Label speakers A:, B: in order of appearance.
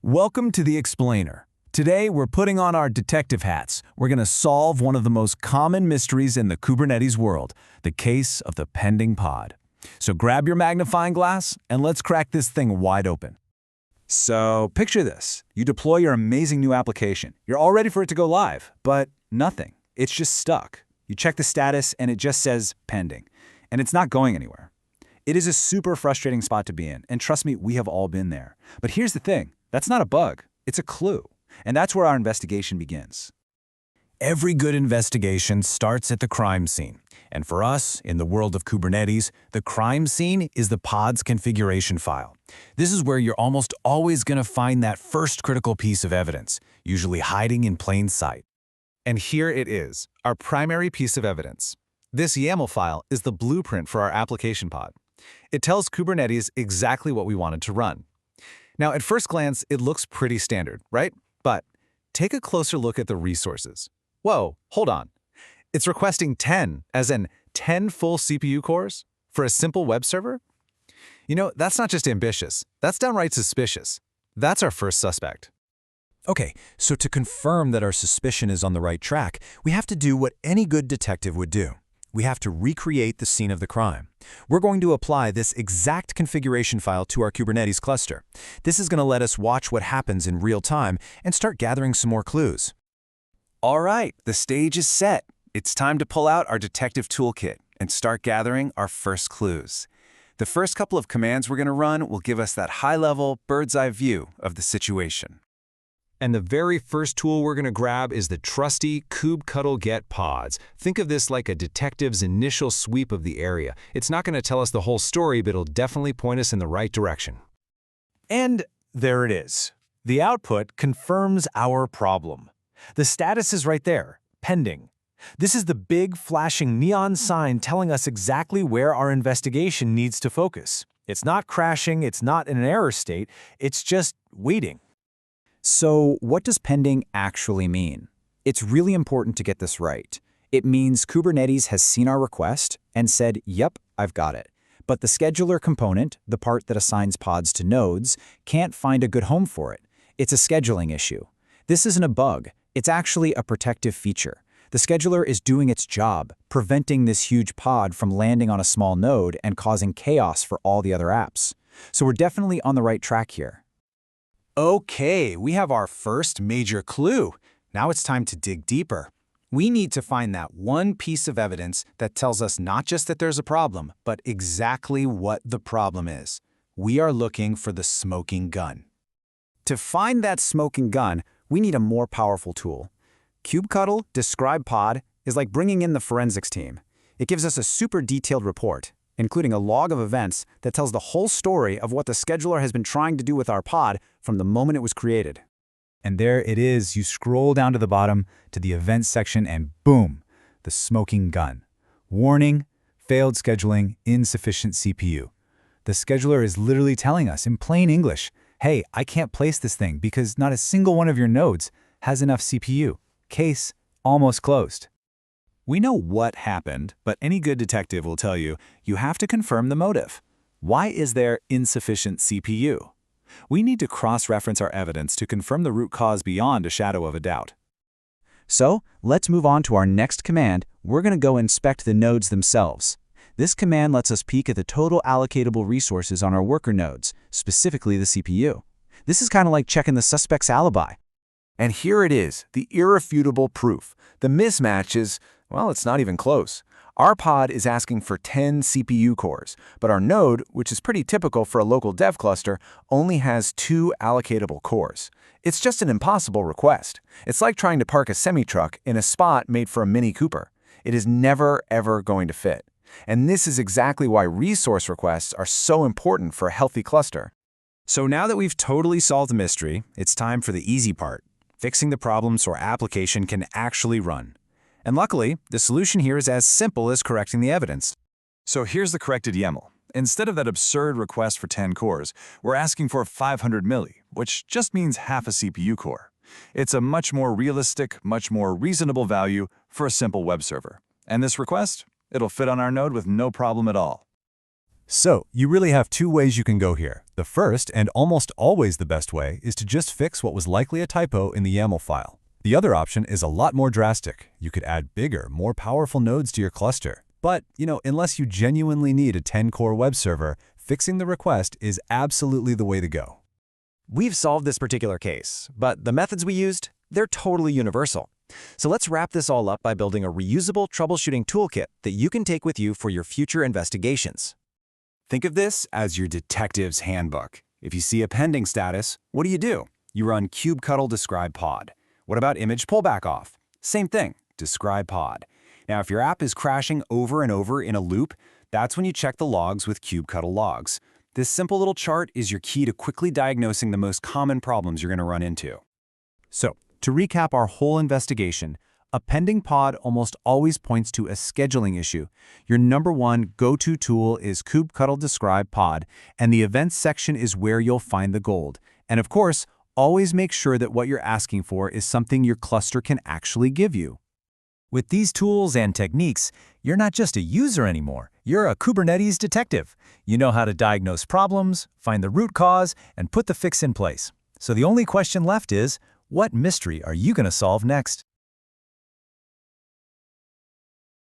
A: Welcome to the Explainer. Today, we're putting on our detective hats. We're going to solve one of the most common mysteries in the Kubernetes world, the case of the pending pod. So grab your magnifying glass and let's crack this thing wide open.
B: So picture this. You deploy your amazing new application. You're all ready for it to go live, but nothing. It's just stuck. You check the status and it just says pending, and it's not going anywhere. It is a super frustrating spot to be in, and trust me, we have all been there. But here's the thing. That's not a bug. It's a clue. And that's where our investigation begins.
A: Every good investigation starts at the crime scene. And for us, in the world of Kubernetes, the crime scene is the pod's configuration file. This is where you're almost always going to find that first critical piece of evidence, usually hiding in plain sight.
B: And here it is, our primary piece of evidence. This YAML file is the blueprint for our application pod. It tells Kubernetes exactly what we wanted to run. Now, at first glance, it looks pretty standard, right? But take a closer look at the resources. Whoa, hold on. It's requesting 10, as in 10 full CPU cores for a simple web server? You know, that's not just ambitious. That's downright suspicious. That's our first suspect.
A: Okay, so to confirm that our suspicion is on the right track, we have to do what any good detective would do. We have to recreate the scene of the crime. We're going to apply this exact configuration file to our Kubernetes cluster. This is going to let us watch what happens in real time and start gathering some more clues.
B: All right, the stage is set. It's time to pull out our detective toolkit and start gathering our first clues. The first couple of commands we're going to run will give us that high-level, bird's-eye view of the situation. And the very first tool we're going to grab is the trusty kubectl-get pods. Think of this like a detective's initial sweep of the area. It's not going to tell us the whole story, but it'll definitely point us in the right direction.
A: And there it is. The output confirms our problem. The status is right there, pending. This is the big flashing neon sign telling us exactly where our investigation needs to focus. It's not crashing, it's not in an error state, it's just waiting.
C: So what does pending actually mean? It's really important to get this right. It means Kubernetes has seen our request and said, yep, I've got it. But the scheduler component, the part that assigns pods to nodes, can't find a good home for it. It's a scheduling issue. This isn't a bug. It's actually a protective feature. The scheduler is doing its job, preventing this huge pod from landing on a small node and causing chaos for all the other apps. So we're definitely on the right track here.
B: Okay, we have our first major clue. Now it's time to dig deeper. We need to find that one piece of evidence that tells us not just that there's a problem, but exactly what the problem is. We are looking for the smoking gun.
C: To find that smoking gun, we need a more powerful tool. kubectl describe pod is like bringing in the forensics team. It gives us a super detailed report, including a log of events that tells the whole story of what the scheduler has been trying to do with our pod from the moment it was created.
D: And there it is. You scroll down to the bottom to the events section and boom, the smoking gun. Warning, failed scheduling, insufficient CPU. The scheduler is literally telling us in plain English, hey, I can't place this thing because not a single one of your nodes has enough CPU. Case almost closed.
B: We know what happened, but any good detective will tell you, you have to confirm the motive. Why is there insufficient CPU? We need to cross-reference our evidence to confirm the root cause beyond a shadow of a doubt.
C: So let's move on to our next command. We're going to go inspect the nodes themselves. This command lets us peek at the total allocatable resources on our worker nodes, specifically the CPU. This is kind of like checking the suspect's alibi.
E: And here it is, the irrefutable proof. The mismatch is, well, it's not even close. Our pod is asking for 10 CPU cores, but our node, which is pretty typical for a local dev cluster, only has 2 allocatable cores. It's just an impossible request. It's like trying to park a semi-truck in a spot made for a Mini Cooper. It is never, ever going to fit. And this is exactly why resource requests are so important for a healthy cluster.
B: So now that we've totally solved the mystery, it's time for the easy part, fixing the problem so our application can actually run. And luckily, the solution here is as simple as correcting the evidence. So here's the corrected YAML. Instead of that absurd request for 10 cores, we're asking for 500 milli, which just means half a CPU core. It's a much more realistic, much more reasonable value for a simple web server. And this request, it'll fit on our node with no problem at all.
D: So, you really have two ways you can go here. The first, and almost always the best way, is to just fix what was likely a typo in the YAML file. The other option is a lot more drastic. You could add bigger, more powerful nodes to your cluster. But, unless you genuinely need a 10-core web server, fixing the request is absolutely the way to go.
A: We've solved this particular case, but the methods we used, they're totally universal. So let's wrap this all up by building a reusable troubleshooting toolkit that you can take with you for your future investigations.
B: Think of this as your detective's handbook. If you see a pending status, what do? You run kubectl describe pod. What about image pullback off? Same thing, describe pod. Now, if your app is crashing over and over in a loop, that's when you check the logs with kubectl logs. This simple little chart is your key to quickly diagnosing the most common problems you're going to run into.
A: So, to recap our whole investigation, a pending pod almost always points to a scheduling issue. Your number one go-to tool is kubectl describe pod, and the events section is where you'll find the gold. And of course, always make sure that what you're asking for is something your cluster can actually give you.
D: With these tools and techniques, you're not just a user anymore. You're a Kubernetes detective. You know how to diagnose problems, find the root cause, and put the fix in place. So the only question left is, what mystery are you going to solve next?